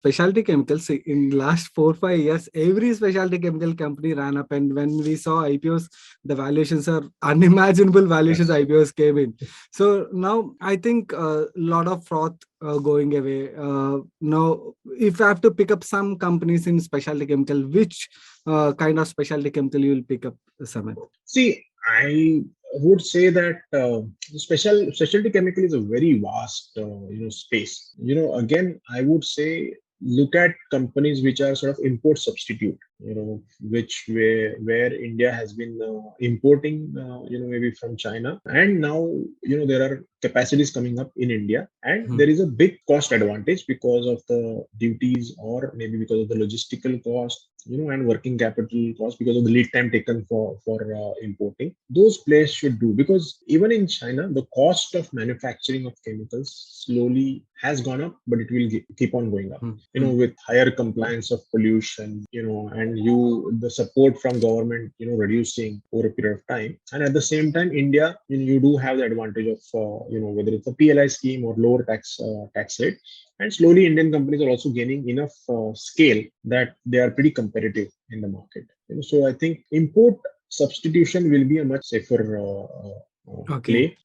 specialty chemicals in last 4-5 years, every specialty chemical company ran up, and when we saw IPOs, the valuations are unimaginable valuations. Yes. IPOs came in. So now I think a lot of froth going away. Now, if I have to pick up some companies in specialty chemical, which kind of specialty chemical you will pick up, Samit? See, I would say that specialty chemical is a very vast space. Again, I would say look at companies which are sort of import substitute. Which where India has been importing, maybe from China, and now there are capacities coming up in India, and there is a big cost advantage because of the duties, or maybe because of the logistical cost, and working capital cost, because of the lead time taken for importing. Those players should do, because even in China, the cost of manufacturing of chemicals slowly has gone up, but it will keep on going up. With higher compliance of pollution, and the support from government, reducing over a period of time. And at the same time, India, you do have the advantage of, whether it's a PLI scheme or lower tax rate. And slowly, Indian companies are also gaining enough scale that they are pretty competitive in the market. So I think import substitution will be a much safer play.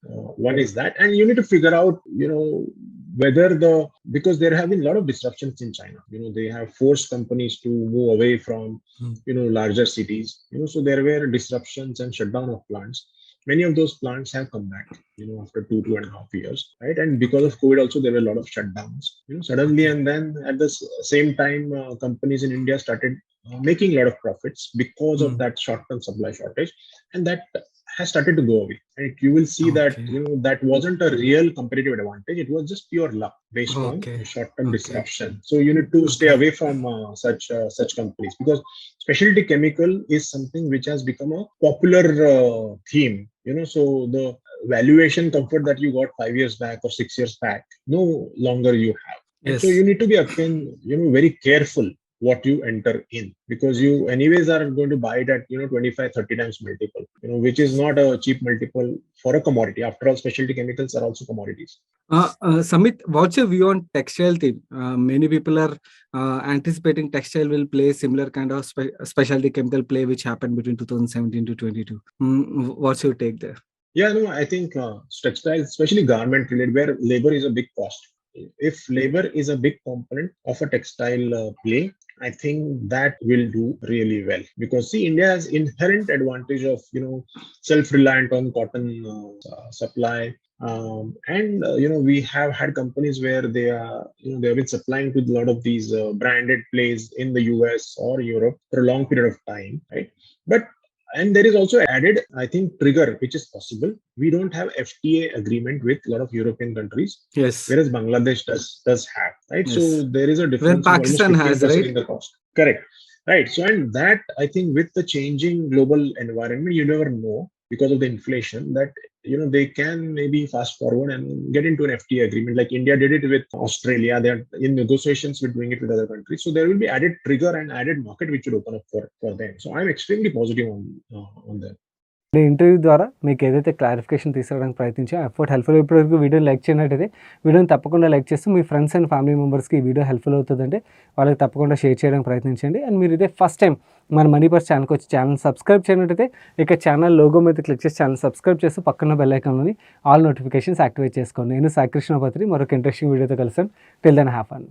One is that, and you need to figure out, whether because there have been a lot of disruptions in China. They have forced companies to move away from, larger cities. So there were disruptions and shutdown of plants. Many of those plants have come back, after 2.5 years, right? And because of COVID also, there were a lot of shutdowns, suddenly. And then at the same time, companies in India started making a lot of profits because of that short-term supply shortage. And that has started to go away. And you will see that, that wasn't a real competitive advantage. It was just pure luck based on short-term disruption. So you need to stay away from such companies, because specialty chemical is something which has become a popular theme. So the valuation comfort that you got 5 years back or 6 years back, no longer you have. And so you need to be, again, very careful what you enter in, because you anyways are going to buy it at 25-30 times multiple, which is not a cheap multiple for a commodity. After all, specialty chemicals are also commodities. Samit, what's your view on textile theme? Many people are anticipating textile will play similar kind of specialty chemical play which happened between 2017 to 22. What's your take there? Yeah, no, I think textiles, especially garment related, where labor is a big cost. If labor is a big component of a textile play, I think that will do really well, because see, India has inherent advantage of self-reliant on cotton supply, and we have had companies where they are they have been supplying to a lot of these branded plays in the US or Europe for a long period of time, right? And there is also added, I think, trigger which is possible. We don't have FTA agreement with a lot of European countries. Yes. Whereas Bangladesh does have, right? Yes. So there is a difference. When Pakistan has, right? In the cost. Correct. Right. So, and that, I think, with the changing global environment, you never know, because of the inflation, that they can maybe fast forward and get into an FTA agreement, like India did it with Australia. They are in negotiations with doing it with other countries. So there will be added trigger and added market which will open up for them. So I'm extremely positive on that. Interview ద్వారా మీకు ఏదైతే clarification తీసుకోవడానికి ప్రయత్నించా effort helpful. ఇప్పటివరకు వీడియోని like చేయనట్టయితే వీడియోని తప్పకుండా like చేస్తూ మీ friends and family మెంబర్స్కి ఈ వీడియో హెల్ప్ఫుల్ అవుతుందంటే వాళ్ళకి తప్పకుండా షేర్ చేయడానికి ప్రయత్నించండి. అండ్ మీరు ఇదే ఫస్ట్ టైం మన మనీ పర్స్ ఛానల్కి వచ్చి ఛానల్ సబ్స్క్రైబ్ చేయనట్టయితే ఇక ఛానల్ లోగో మీద క్లిక్ చేసి ఛానల్ సబ్స్క్రైబ్ చేస్తూ పక్కన బెల్ ఐకాన్లోని ఆల్ నోటిఫికేషన్స్ యాక్టివేట్ చేసుకోండి. నేను సాయి కృష్ణ పత్రి మరొక ఇంట్రెస్టింగ్ వీడియోతో కలిసాను. Till then have fun.